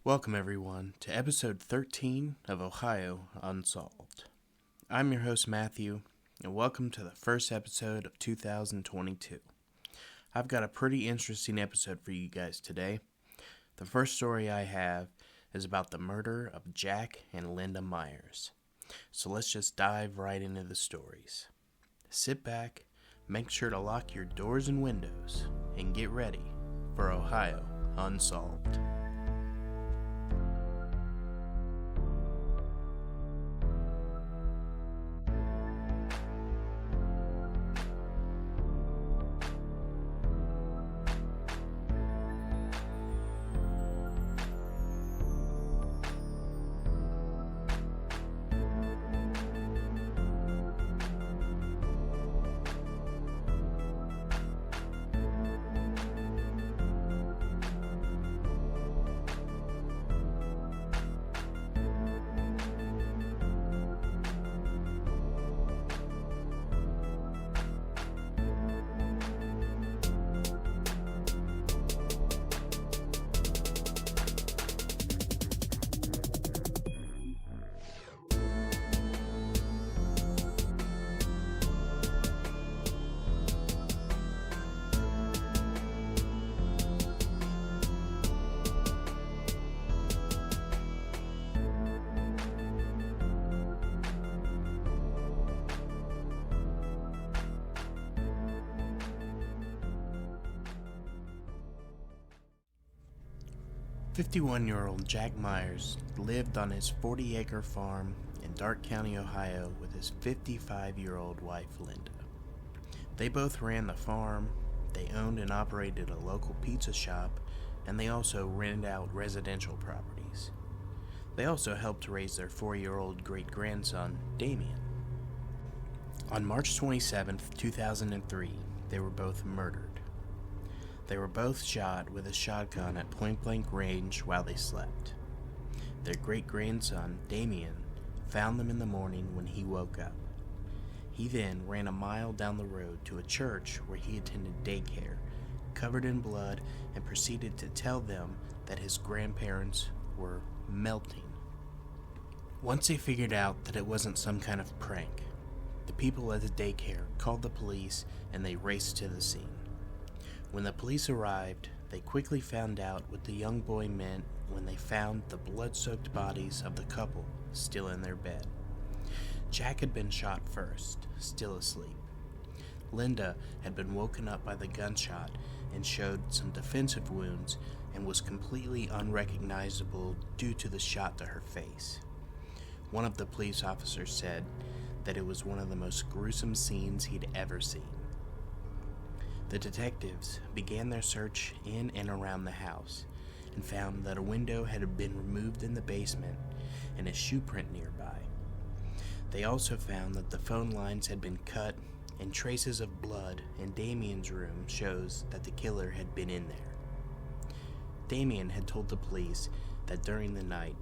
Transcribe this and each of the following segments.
Welcome, everyone, to episode 13 of Ohio Unsolved. I'm your host, Matthew, and welcome to the first episode of 2022. I've got a pretty interesting episode for you guys today. The first story I have is about the murder of Jack and Linda Myers. So let's just dive right into the stories. Sit back, make sure to lock your doors and windows, and get ready for Ohio Unsolved. "51-year-old Jack Myers lived on his 40-acre farm in Darke County, Ohio, with his 55-year-old wife, Linda. They both ran the farm, they owned and operated a local pizza shop, and they also rented out residential properties. They also helped raise their 4-year-old great-grandson, Damien. On March 27, 2003, they were both murdered. They were both shot with a shotgun at point-blank range while they slept. Their great-grandson, Damien, found them in the morning when he woke up. He then ran a mile down the road to a church where he attended daycare, covered in blood, and proceeded to tell them that his grandparents were melting. Once they figured out that it wasn't some kind of prank, the people at the daycare called the police and they raced to the scene. When the police arrived, they quickly found out what the young boy meant when they found the blood-soaked bodies of the couple still in their bed. Jack had been shot first, still asleep. Linda had been woken up by the gunshot and showed some defensive wounds and was completely unrecognizable due to the shot to her face. One of the police officers said that it was one of the most gruesome scenes he'd ever seen. The detectives began their search in and around the house and found that a window had been removed in the basement and a shoe print nearby. They also found that the phone lines had been cut and traces of blood in Damien's room shows that the killer had been in there. Damien had told the police that during the night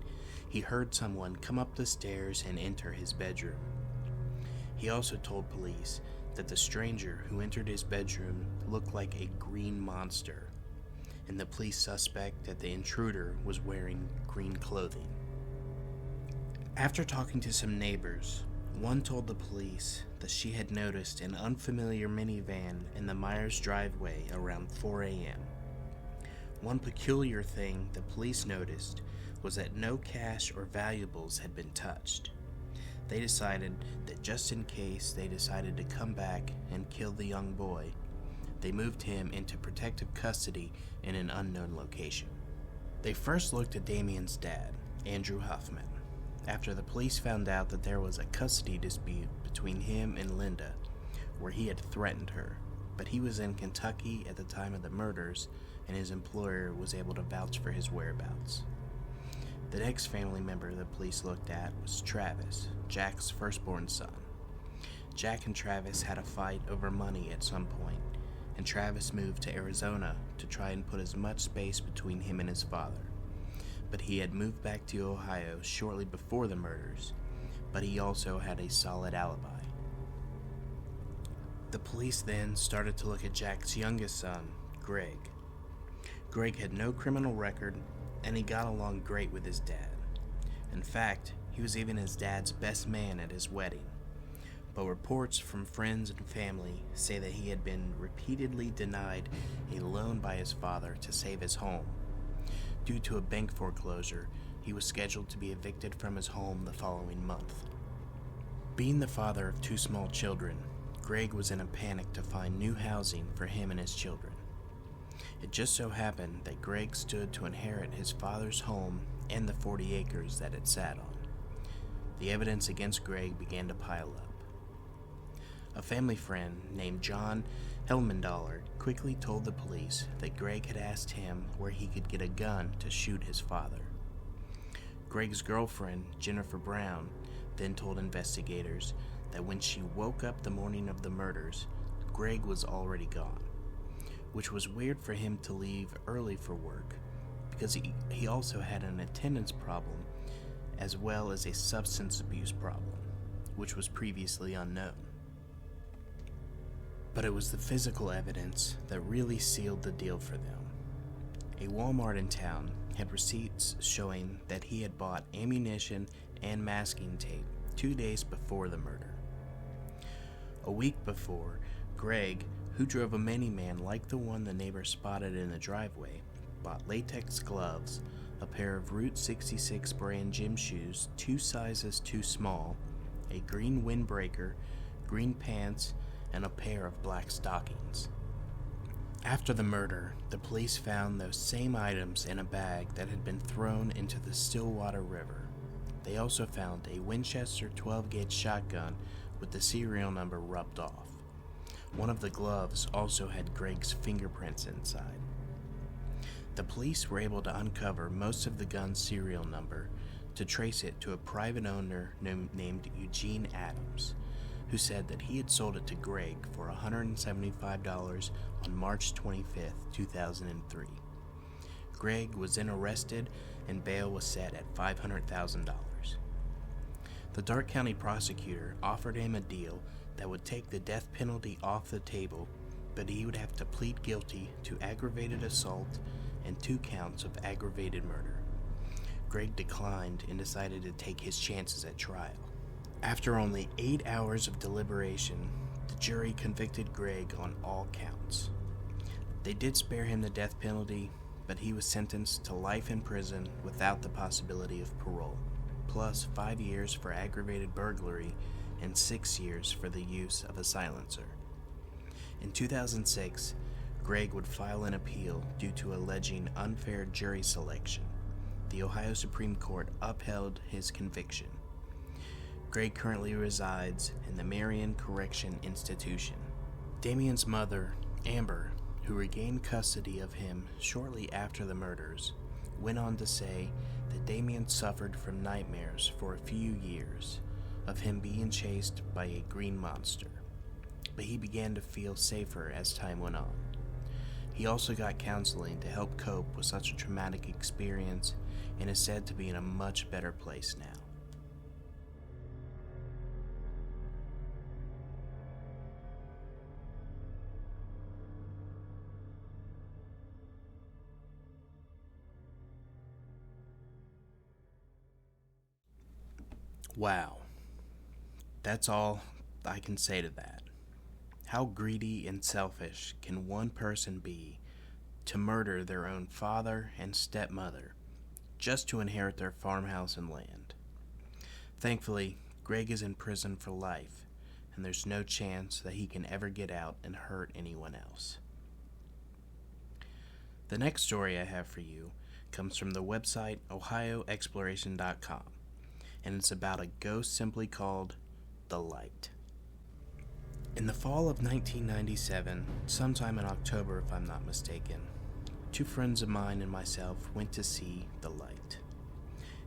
he heard someone come up the stairs and enter his bedroom. He also told police that the stranger who entered his bedroom looked like a green monster, and the police suspect that the intruder was wearing green clothing. After talking to some neighbors, one told the police that she had noticed an unfamiliar minivan in the Myers driveway around 4 a.m. One peculiar thing the police noticed was that no cash or valuables had been touched. They decided that just in case they decided to come back and kill the young boy, they moved him into protective custody in an unknown location. They first looked at Damien's dad, Andrew Huffman, after the police found out that there was a custody dispute between him and Linda, where he had threatened her, but he was in Kentucky at the time of the murders, and his employer was able to vouch for his whereabouts. The next family member the police looked at was Travis, Jack's firstborn son. Jack and Travis had a fight over money at some point, and Travis moved to Arizona to try and put as much space between him and his father. But he had moved back to Ohio shortly before the murders, but he also had a solid alibi. The police then started to look at Jack's youngest son, Greg. Greg had no criminal record, and he got along great with his dad. In fact, he was even his dad's best man at his wedding. But reports from friends and family say that he had been repeatedly denied a loan by his father to save his home. Due to a bank foreclosure, he was scheduled to be evicted from his home the following month. Being the father of 2 small children, Greg was in a panic to find new housing for him and his children. It just so happened that Greg stood to inherit his father's home and the 40 acres that it sat on. The evidence against Greg began to pile up. A family friend named John Helmendaller quickly told the police that Greg had asked him where he could get a gun to shoot his father. Greg's girlfriend, Jennifer Brown, then told investigators that when she woke up the morning of the murders, Greg was already gone, which was weird for him to leave early for work because he also had an attendance problem as well as a substance abuse problem, which was previously unknown. But it was the physical evidence that really sealed the deal for them. A Walmart in town had receipts showing that he had bought ammunition and masking tape 2 days before the murder. A week before, Greg, who drove a minivan like the one the neighbor spotted in the driveway, bought latex gloves, a pair of Route 66 brand gym shoes 2 sizes too small, a green windbreaker, green pants, and a pair of black stockings. After the murder, the police found those same items in a bag that had been thrown into the Stillwater River. They also found a Winchester 12-gauge shotgun with the serial number rubbed off. One of the gloves also had Greg's fingerprints inside. The police were able to uncover most of the gun's serial number to trace it to a private owner named Eugene Adams, who said that he had sold it to Greg for $175 on March 25, 2003. Greg was then arrested and bail was set at $500,000. The Darke County prosecutor offered him a deal that would take the death penalty off the table, but he would have to plead guilty to aggravated assault and 2 counts of aggravated murder. Greg declined and decided to take his chances at trial. After only 8 hours of deliberation, the jury convicted Greg on all counts. They did spare him the death penalty, but he was sentenced to life in prison without the possibility of parole, plus 5 years for aggravated burglary and 6 years for the use of a silencer. In 2006, Greg would file an appeal due to alleging unfair jury selection. The Ohio Supreme Court upheld his conviction. Greg currently resides in the Marion Correction Institution. Damien's mother, Amber, who regained custody of him shortly after the murders, went on to say that Damien suffered from nightmares for a few years of him being chased by a green monster, but he began to feel safer as time went on. He also got counseling to help cope with such a traumatic experience and is said to be in a much better place now. Wow. That's all I can say to that. How greedy and selfish can one person be to murder their own father and stepmother just to inherit their farmhouse and land? Thankfully, Greg is in prison for life, and there's no chance that he can ever get out and hurt anyone else. The next story I have for you comes from the website ohioexploration.com, and it's about a ghost simply called the Light. In the fall of 1997, sometime in October if I'm not mistaken, 2 friends of mine and myself went to see the Light.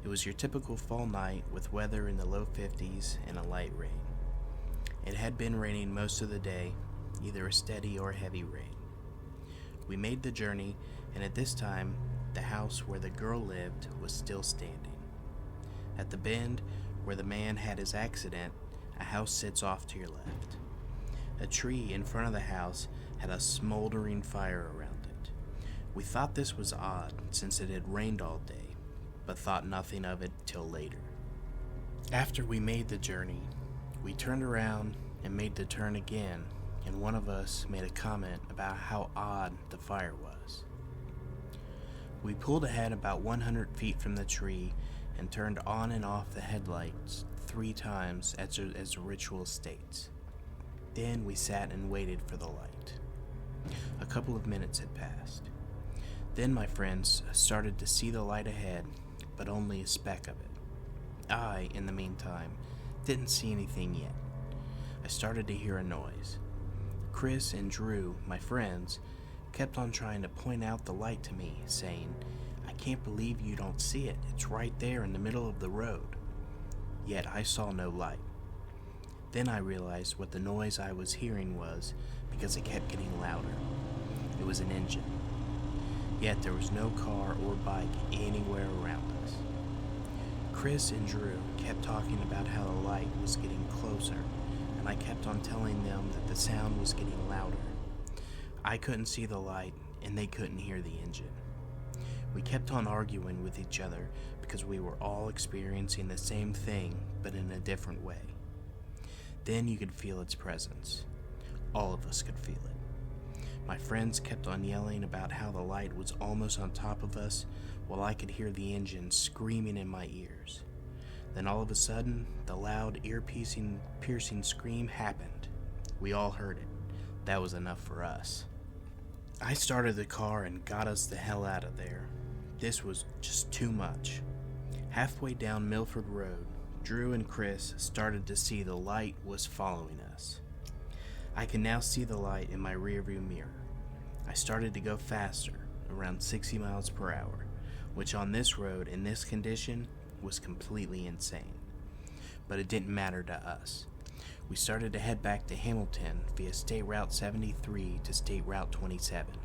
It was your typical fall night with weather in the low 50s and a light rain. It had been raining most of the day, either a steady or heavy rain. We made the journey, and at this time, the house where the girl lived was still standing. At the bend where the man had his accident, a house sits off to your left. A tree in front of the house had a smoldering fire around it. We thought this was odd since it had rained all day, but thought nothing of it till later. After we made the journey, we turned around and made the turn again, and one of us made a comment about how odd the fire was. We pulled ahead about 100 feet from the tree and turned on and off the headlights 3 times as the ritual states. Then we sat and waited for the light. A couple of minutes had passed. Then my friends started to see the light ahead, but only a speck of it. I, in the meantime, didn't see anything yet. I started to hear a noise. Chris and Drew, my friends, kept on trying to point out the light to me, saying, "I can't believe you don't see it. It's right there in the middle of the road." Yet I saw no light. Then I realized what the noise I was hearing was because it kept getting louder. It was an engine. Yet there was no car or bike anywhere around us. Chris and Drew kept talking about how the light was getting closer, and I kept on telling them that the sound was getting louder. I couldn't see the light, and they couldn't hear the engine. We kept on arguing with each other because we were all experiencing the same thing, but in a different way. Then you could feel its presence. All of us could feel it. My friends kept on yelling about how the light was almost on top of us, while I could hear the engine screaming in my ears. Then all of a sudden, the loud, ear-piercing scream happened. We all heard it. That was enough for us. I started the car and got us the hell out of there. This was just too much. Halfway down Milford Road, Drew and Chris started to see the light was following us. I can now see the light in my rearview mirror. I started to go faster, around 60 miles per hour, which on this road in this condition was completely insane. But it didn't matter to us. We started to head back to Hamilton via State Route 73 to State Route 27.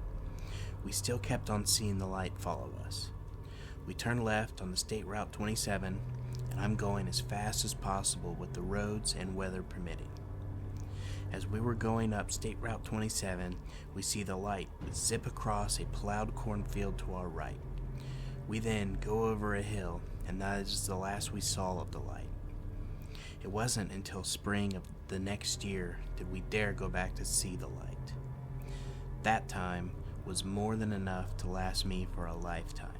We still kept on seeing the light follow us. We turned left on the State Route 27, and I'm going as fast as possible with the roads and weather permitting. As we were going up State Route 27, we see the light zip across a plowed cornfield to our right. We then go over a hill, and that is the last we saw of the light. It wasn't until spring of the next year did we dare go back to see the light. That time was more than enough to last me for a lifetime.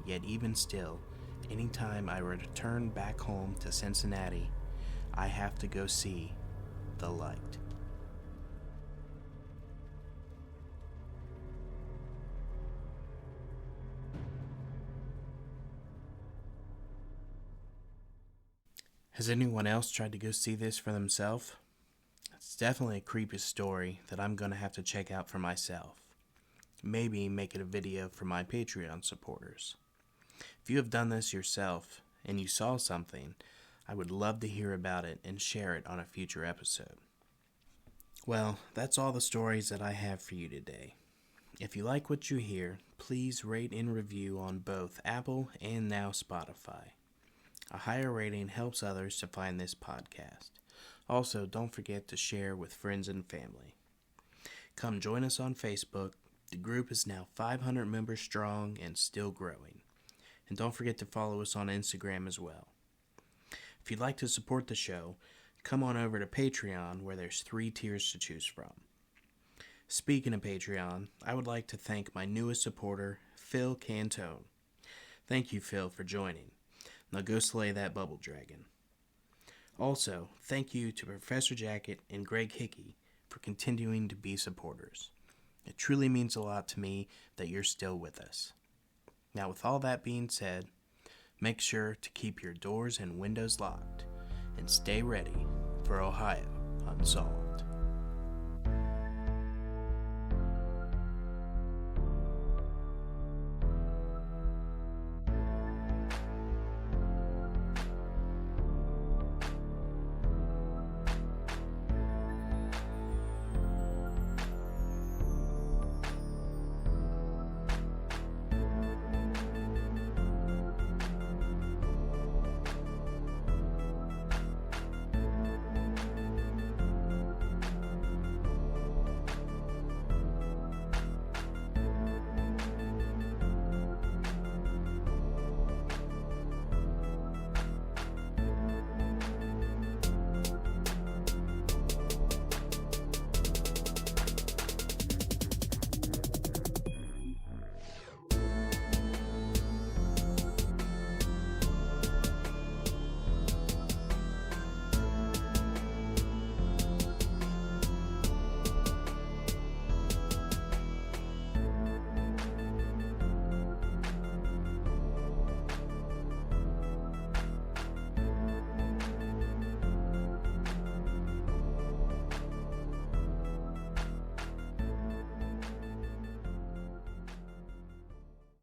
Yet even still, anytime I return back home to Cincinnati, I have to go see the light. Has anyone else tried to go see this for themselves? It's definitely a creepy story that I'm going to have to check out for myself. Maybe make it a video for my Patreon supporters. If you have done this yourself and you saw something, I would love to hear about it and share it on a future episode. Well, that's all the stories that I have for you today. If you like what you hear, please rate and review on both Apple and now Spotify. A higher rating helps others to find this podcast. Also, don't forget to share with friends and family. Come join us on Facebook. The group is now 500 members strong and still growing. And don't forget to follow us on Instagram as well. If you'd like to support the show, come on over to Patreon where there's 3 tiers to choose from. Speaking of Patreon, I would like to thank my newest supporter, Phil Cantone. Thank you, Phil, for joining. Now go slay that bubble dragon. Also, thank you to Professor Jacket and Greg Hickey for continuing to be supporters. It truly means a lot to me that you're still with us. Now, with all that being said, make sure to keep your doors and windows locked and stay ready for Ohio Unsolved.